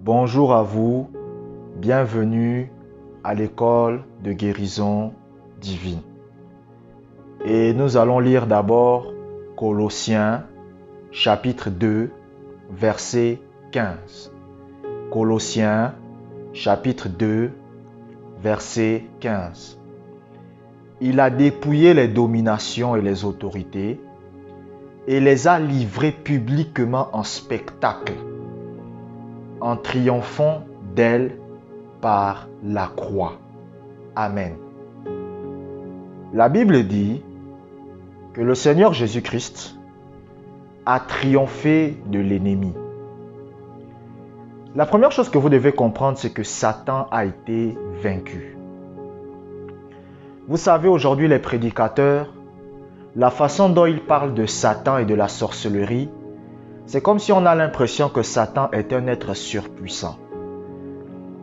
Bonjour à vous, bienvenue à l'école de guérison divine. Et nous allons lire d'abord Colossiens chapitre 2, verset 15. Colossiens chapitre 2, verset 15. Il a dépouillé les dominations et les autorités et les a livrées publiquement en spectacle, en triomphant d'elle par la croix. Amen. La Bible dit que le Seigneur Jésus-Christ a triomphé de l'ennemi. La première chose que vous devez comprendre, c'est que Satan a été vaincu. Vous savez, aujourd'hui, les prédicateurs, la façon dont ils parlent de Satan et de la sorcellerie, c'est comme si on a l'impression que Satan est un être surpuissant.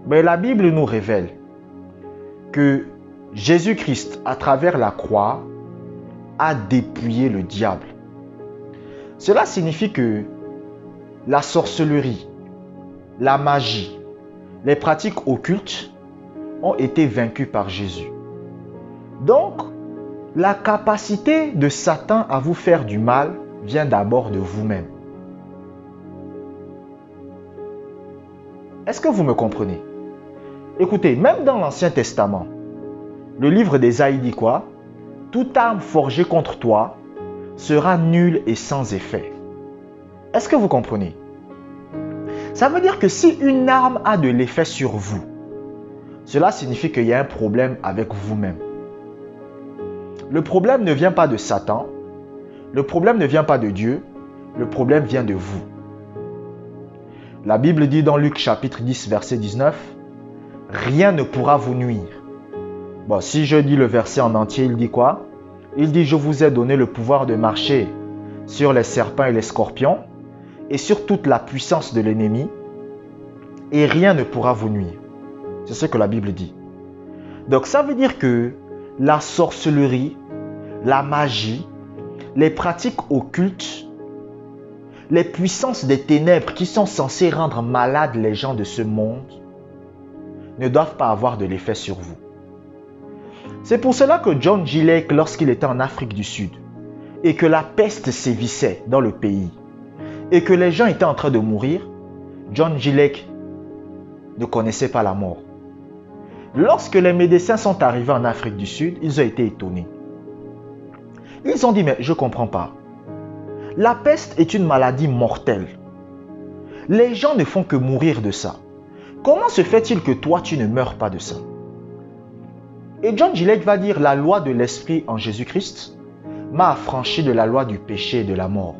Mais la Bible nous révèle que Jésus-Christ, à travers la croix, a dépouillé le diable. Cela signifie que la sorcellerie, la magie, les pratiques occultes ont été vaincues par Jésus. Donc, la capacité de Satan à vous faire du mal vient d'abord de vous-même. Est-ce que vous me comprenez? Écoutez, même dans l'Ancien Testament, le livre d'Ésaïe dit quoi? Toute arme forgée contre toi sera nulle et sans effet. Est-ce que vous comprenez? Ça veut dire que si une arme a de l'effet sur vous, cela signifie qu'il y a un problème avec vous-même. Le problème ne vient pas de Satan, le problème ne vient pas de Dieu, le problème vient de vous. La Bible dit dans Luc chapitre 10, verset 19, « Rien ne pourra vous nuire. » Bon, si je dis le verset en entier, il dit quoi? Il dit « Je vous ai donné le pouvoir de marcher sur les serpents et les scorpions et sur toute la puissance de l'ennemi, et rien ne pourra vous nuire. » C'est ce que la Bible dit. Donc ça veut dire que la sorcellerie, la magie, les pratiques occultes, les puissances des ténèbres qui sont censées rendre malades les gens de ce monde ne doivent pas avoir de l'effet sur vous. C'est pour cela que John G. Lake, lorsqu'il était en Afrique du Sud et que la peste sévissait dans le pays et que les gens étaient en train de mourir, John G. Lake ne connaissait pas la mort. Lorsque les médecins sont arrivés en Afrique du Sud, ils ont été étonnés. Ils ont dit, mais je ne comprends pas. La peste est une maladie mortelle. Les gens ne font que mourir de ça. Comment se fait-il que toi, tu ne meurs pas de ça? Et John G. Lake va dire, la loi de l'esprit en Jésus-Christ m'a affranchi de la loi du péché et de la mort.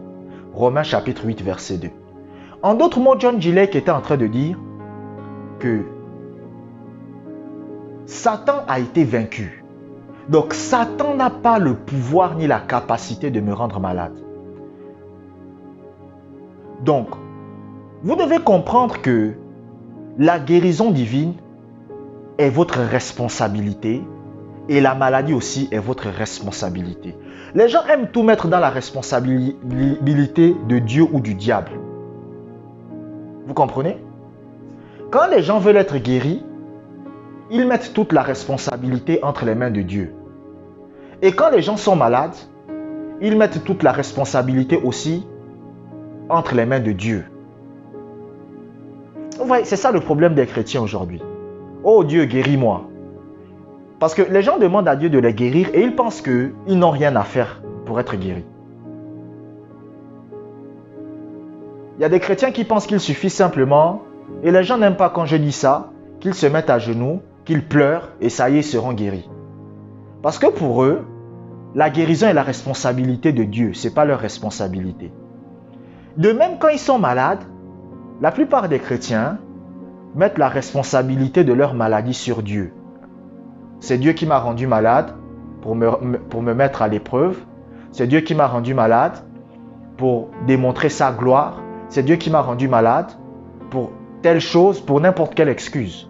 Romains chapitre 8, verset 2. En d'autres mots, John G. Lake était en train de dire que Satan a été vaincu. Donc Satan n'a pas le pouvoir ni la capacité de me rendre malade. Donc, vous devez comprendre que la guérison divine est votre responsabilité et la maladie aussi est votre responsabilité. Les gens aiment tout mettre dans la responsabilité de Dieu ou du diable. Vous comprenez? Quand les gens veulent être guéris, ils mettent toute la responsabilité entre les mains de Dieu. Et quand les gens sont malades, ils mettent toute la responsabilité aussi entre les mains de Dieu. Vous voyez, c'est ça le problème des chrétiens aujourd'hui. Oh Dieu, guéris-moi. Parce que les gens demandent à Dieu de les guérir et ils pensent qu'ils n'ont rien à faire pour être guéris. Il y a des chrétiens qui pensent qu'il suffit simplement, et les gens n'aiment pas quand je dis ça, qu'ils se mettent à genoux, qu'ils pleurent et ça y est, ils seront guéris. Parce que pour eux, la guérison est la responsabilité de Dieu, ce n'est pas leur responsabilité. De même, quand ils sont malades, la plupart des chrétiens mettent la responsabilité de leur maladie sur Dieu. C'est Dieu qui m'a rendu malade pour me mettre à l'épreuve. C'est Dieu qui m'a rendu malade pour démontrer sa gloire. C'est Dieu qui m'a rendu malade pour telle chose, pour n'importe quelle excuse.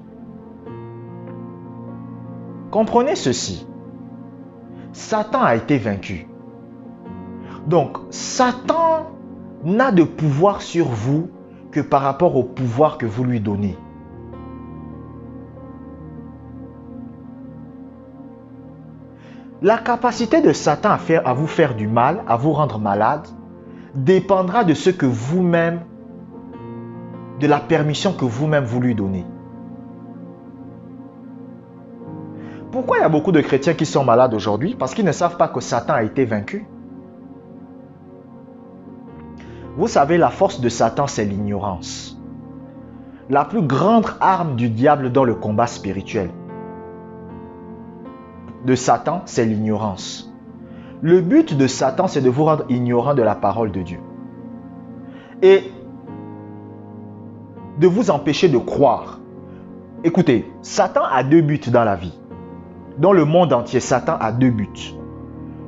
Comprenez ceci. Satan a été vaincu. Donc, Satan n'a de pouvoir sur vous que par rapport au pouvoir que vous lui donnez. La capacité de Satan à vous faire du mal, à vous rendre malade, dépendra de ce que vous-même, de la permission que vous-même vous lui donnez. Pourquoi il y a beaucoup de chrétiens qui sont malades aujourd'hui? Parce qu'ils ne savent pas que Satan a été vaincu. Vous savez, la force de Satan, c'est l'ignorance. La plus grande arme du diable dans le combat spirituel de Satan, c'est l'ignorance. Le but de Satan, c'est de vous rendre ignorant de la parole de Dieu. Et de vous empêcher de croire. Écoutez, Satan a deux buts dans la vie. Dans le monde entier, Satan a deux buts.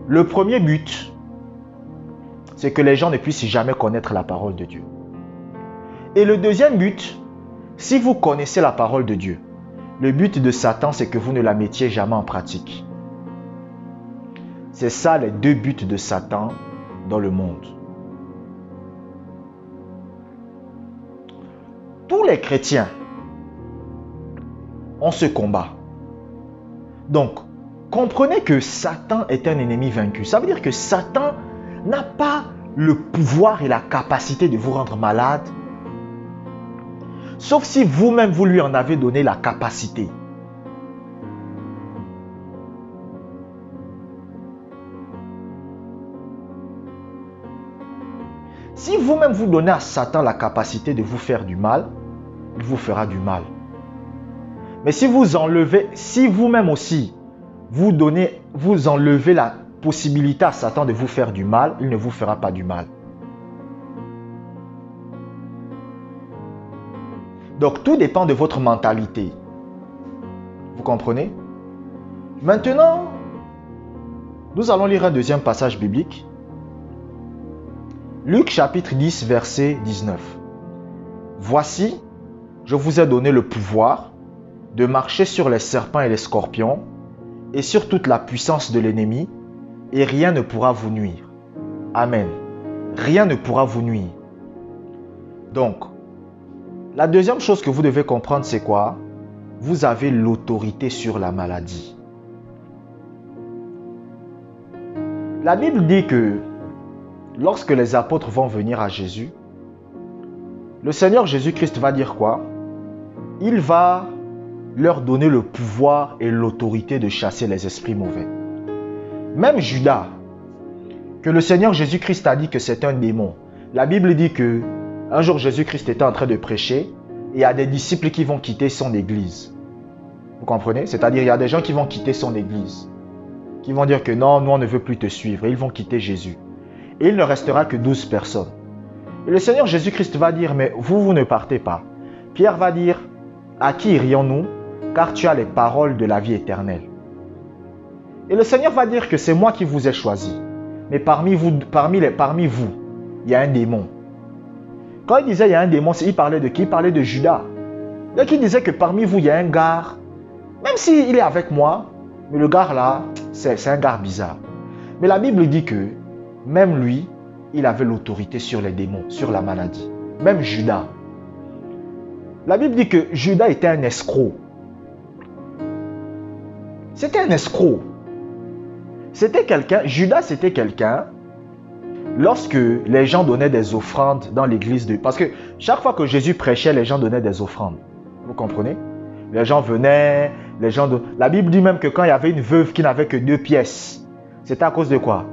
Le premier but, c'est que les gens ne puissent jamais connaître la parole de Dieu. Et le deuxième but, si vous connaissez la parole de Dieu, le but de Satan, c'est que vous ne la mettiez jamais en pratique. C'est ça les deux buts de Satan dans le monde. Tous les chrétiens ont ce combat. Donc, comprenez que Satan est un ennemi vaincu. Ça veut dire que Satan n'a pas le pouvoir et la capacité de vous rendre malade, sauf si vous-même vous lui en avez donné la capacité. Si vous-même vous donnez à Satan la capacité de vous faire du mal, il vous fera du mal. Mais si vous enlevez, si vous-même aussi, vous enlevez la possibilité à Satan de vous faire du mal, il ne vous fera pas du mal. Donc tout dépend de votre mentalité. Vous comprenez? Maintenant, nous allons lire un deuxième passage biblique. Luc chapitre 10, verset 19. Voici, je vous ai donné le pouvoir de marcher sur les serpents et les scorpions et sur toute la puissance de l'ennemi, et rien ne pourra vous nuire. Amen. Rien ne pourra vous nuire. Donc, la deuxième chose que vous devez comprendre, c'est quoi? Vous avez l'autorité sur la maladie. La Bible dit que lorsque les apôtres vont venir à Jésus, le Seigneur Jésus-Christ va dire quoi? Il va leur donner le pouvoir et l'autorité de chasser les esprits mauvais. Même Judas, que le Seigneur Jésus-Christ a dit que c'est un démon. La Bible dit que un jour Jésus-Christ était en train de prêcher et il y a des disciples qui vont quitter son église. Vous comprenez? C'est-à-dire il y a des gens qui vont quitter son église, qui vont dire que non, nous on ne veut plus te suivre, et ils vont quitter Jésus. Et il ne restera que 12 personnes. Et le Seigneur Jésus-Christ va dire, mais vous ne partez pas. Pierre va dire, à qui irions-nous? Car tu as les paroles de la vie éternelle. Et le Seigneur va dire que c'est moi qui vous ai choisi. Mais parmi vous, il y a un démon. Quand il disait il y a un démon, il parlait de qui? Il parlait de Judas. Donc il disait que parmi vous, il y a un gars, même s'il est avec moi, mais le gars là, c'est un gars bizarre. Mais la Bible dit que même lui, il avait l'autorité sur les démons, sur la maladie. Même Judas. La Bible dit que Judas était un escroc. C'était un escroc. Judas c'était quelqu'un, lorsque les gens donnaient des offrandes dans l'église de... Parce que chaque fois que Jésus prêchait, les gens donnaient des offrandes. Vous comprenez? Les gens venaient, la Bible dit même que quand il y avait une veuve qui n'avait que 2 pièces, c'était à cause de quoi?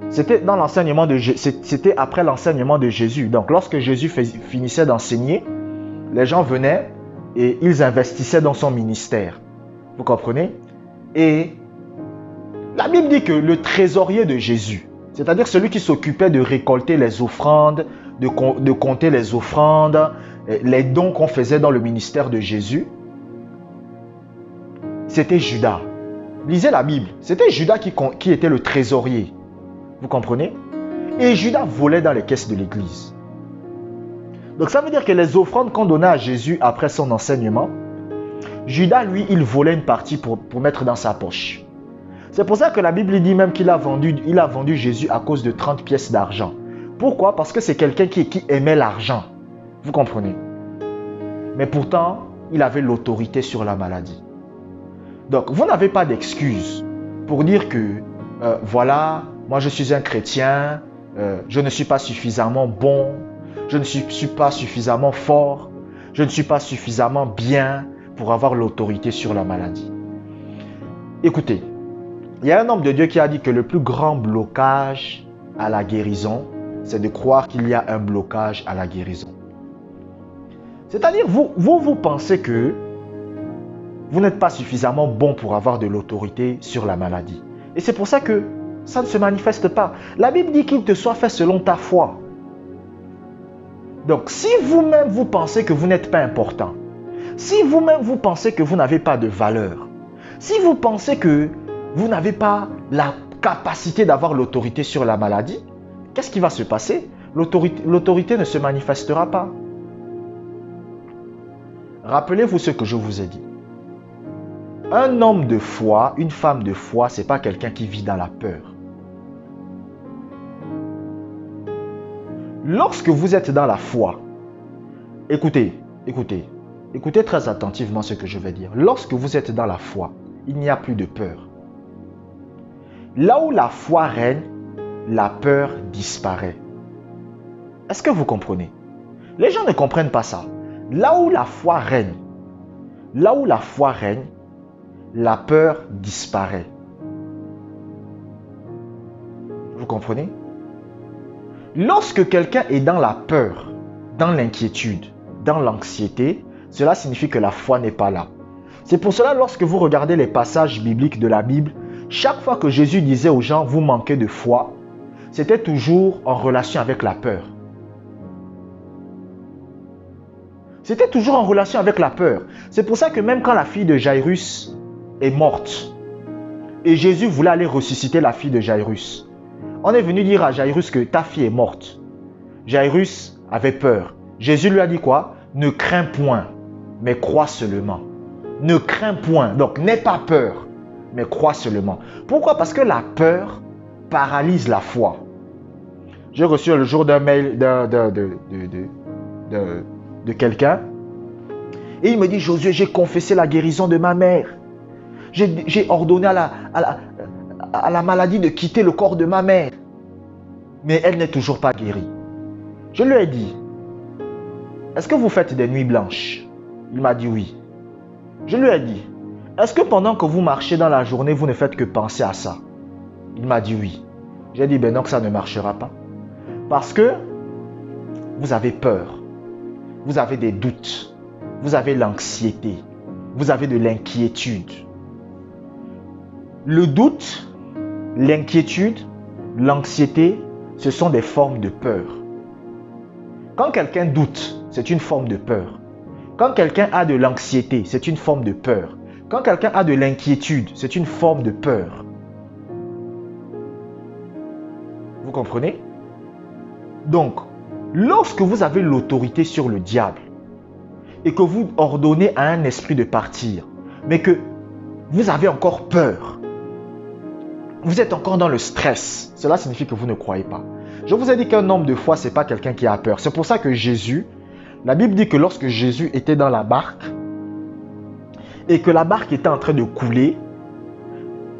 C'était dans l'enseignement de c'était après l'enseignement de Jésus. Donc lorsque Jésus finissait d'enseigner, les gens venaient et ils investissaient dans son ministère. Vous comprenez? Et la Bible dit que le trésorier de Jésus, c'est-à-dire celui qui s'occupait de récolter les offrandes, de compter les offrandes, les dons qu'on faisait dans le ministère de Jésus, c'était Judas. Lisez la Bible. C'était Judas qui était le trésorier. Vous comprenez? Et Judas volait dans les caisses de l'église. Donc ça veut dire que les offrandes qu'on donnait à Jésus après son enseignement, Judas, lui, il volait une partie pour mettre dans sa poche. C'est pour ça que la Bible dit même qu'il a vendu Jésus à cause de 30 pièces d'argent. Pourquoi? Parce que c'est quelqu'un qui aimait l'argent. Vous comprenez? Mais pourtant, il avait l'autorité sur la maladie. Donc, vous n'avez pas d'excuse pour dire que, voilà, moi je suis un chrétien, je ne suis pas suffisamment bon, je ne suis pas suffisamment fort, je ne suis pas suffisamment bien pour avoir l'autorité sur la maladie. Écoutez, il y a un homme de Dieu qui a dit que le plus grand blocage à la guérison, c'est de croire qu'il y a un blocage à la guérison. C'est-à-dire, vous pensez que vous n'êtes pas suffisamment bon pour avoir de l'autorité sur la maladie. Et c'est pour ça que ça ne se manifeste pas. La Bible dit qu'il te soit fait selon ta foi. Donc, si vous-même vous pensez que vous n'êtes pas important, si vous-même vous pensez que vous n'avez pas de valeur, si vous pensez que vous n'avez pas la capacité d'avoir l'autorité sur la maladie, qu'est-ce qui va se passer? L'autorité ne se manifestera pas. Rappelez-vous ce que je vous ai dit. Un homme de foi, une femme de foi, ce n'est pas quelqu'un qui vit dans la peur. Lorsque vous êtes dans la foi, écoutez très attentivement ce que je vais dire. Lorsque vous êtes dans la foi, il n'y a plus de peur. Là où la foi règne, la peur disparaît. Est-ce que vous comprenez? Les gens ne comprennent pas ça. Là où la foi règne, la peur disparaît. Vous comprenez? Lorsque quelqu'un est dans la peur, dans l'inquiétude, dans l'anxiété, cela signifie que la foi n'est pas là. C'est pour cela, lorsque vous regardez les passages bibliques de la Bible, chaque fois que Jésus disait aux gens « vous manquez de foi », c'était toujours en relation avec la peur. C'était toujours en relation avec la peur. C'est pour ça que même quand la fille de Jairus est morte, et Jésus voulait aller ressusciter la fille de Jairus, on est venu dire à Jairus que ta fille est morte. Jairus avait peur. Jésus lui a dit quoi? Ne crains point, mais crois seulement. Ne crains point, donc n'aie pas peur, mais crois seulement. Pourquoi? Parce que la peur paralyse la foi. J'ai reçu le jour d'un mail de quelqu'un et il me dit: Josué, j'ai confessé la guérison de ma mère. J'ai ordonné à la maladie de quitter le corps de ma mère. Mais elle n'est toujours pas guérie. Je lui ai dit: est-ce que vous faites des nuits blanches? Il m'a dit oui. Je lui ai dit: est-ce que pendant que vous marchez dans la journée, vous ne faites que penser à ça? Il m'a dit oui. J'ai dit: ben donc ça ne marchera pas. Parce que vous avez peur. Vous avez des doutes. Vous avez l'anxiété. Vous avez de l'inquiétude. Le doute, l'inquiétude, l'anxiété, ce sont des formes de peur. Quand quelqu'un doute, c'est une forme de peur. Quand quelqu'un a de l'anxiété, c'est une forme de peur. Quand quelqu'un a de l'inquiétude, c'est une forme de peur. Vous comprenez? Donc, lorsque vous avez l'autorité sur le diable et que vous ordonnez à un esprit de partir, mais que vous avez encore peur, vous êtes encore dans le stress, cela signifie que vous ne croyez pas. Je vous ai dit qu'un homme de foi, ce n'est pas quelqu'un qui a peur. C'est pour ça que Jésus, la Bible dit que lorsque Jésus était dans la barque et que la barque était en train de couler,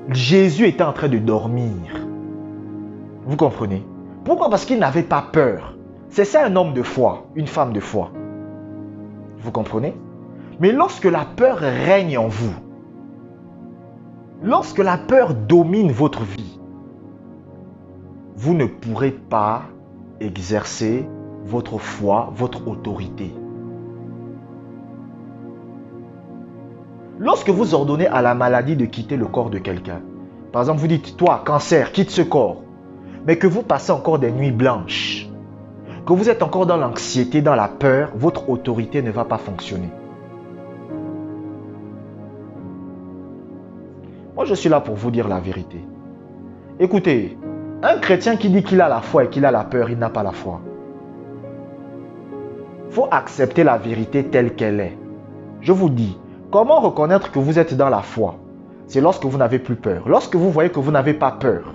Jésus était en train de dormir. Vous comprenez? Pourquoi? Parce qu'il n'avait pas peur. C'est ça un homme de foi, une femme de foi. Vous comprenez? Mais lorsque la peur règne en vous, lorsque la peur domine votre vie, vous ne pourrez pas exercer votre foi, votre autorité. Lorsque vous ordonnez à la maladie de quitter le corps de quelqu'un, par exemple vous dites: toi, cancer, quitte ce corps, mais que vous passez encore des nuits blanches, que vous êtes encore dans l'anxiété, dans la peur, votre autorité ne va pas fonctionner. Moi, je suis là pour vous dire la vérité. Écoutez, un chrétien qui dit qu'il a la foi et qu'il a la peur, il n'a pas la foi. Il faut accepter la vérité telle qu'elle est. Je vous dis, comment reconnaître que vous êtes dans la foi? C'est lorsque vous n'avez plus peur. Lorsque vous voyez que vous n'avez pas peur.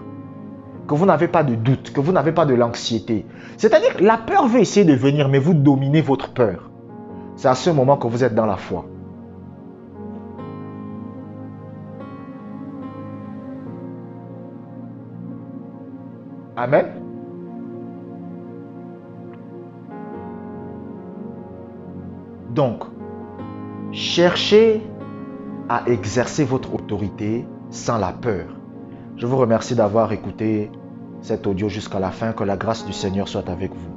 que vous n'avez pas de doute, que vous n'avez pas de l'anxiété. C'est-à-dire que la peur veut essayer de venir, mais vous dominez votre peur. C'est à ce moment que vous êtes dans la foi. Amen. Donc, cherchez à exercer votre autorité sans la peur. Je vous remercie d'avoir écouté cet audio jusqu'à la fin. Que la grâce du Seigneur soit avec vous.